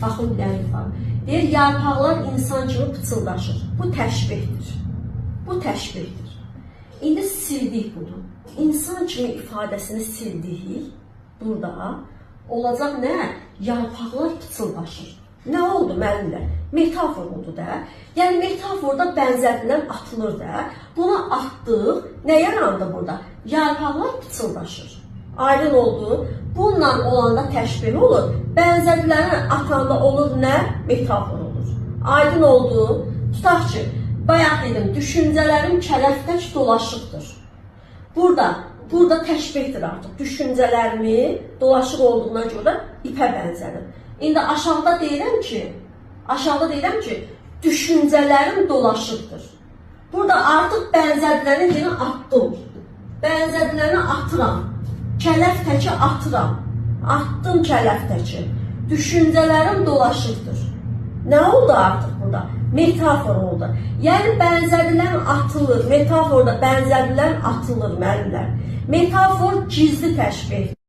Baxın bir dənə ifadə. Deyir, yarpaqlar insan kimi pıçıldaşır. Bu təşbihdir. Bu təşbihdir. İndi sildik bunu. İnsan kimi ifadəsini sildik. Burada olacaq nə? Yarpaqlar pıçıldaşır. Nə oldu müəllimlər? Metafor oldu da. Yəni metaforda bənzədilən atılır da. Buna atdıq. Nə yarandı burada? Yarpaqlar pıçıldaşır. Aydın oldu. Bununla olanda təşbih olur. Bənzədilərin atanda olur nə? Metafor olur. Aydın oldu. Tutaq ki, bayaq dedim, düşüncələrim kələftək dolaşıqdır. Burada təşbihdir artıq. Düşüncələrimi dolaşıq olduğuna görə ipə bənzədim. İndi aşağıda deyirəm ki, düşüncələrim dolaşıqdır. Burada artıq bənzədiləni yenə atdım. Bənzədiləni atıram. Kələftəki atıram. Attım kələftəki. Düşüncələrim dolaşıqdır. Nə oldu artıq burada? Metafor oldu. Yəni bənzədilən atılır. Metaforda bənzədilən atılır müəllimlər. Metafor gizli təşbih.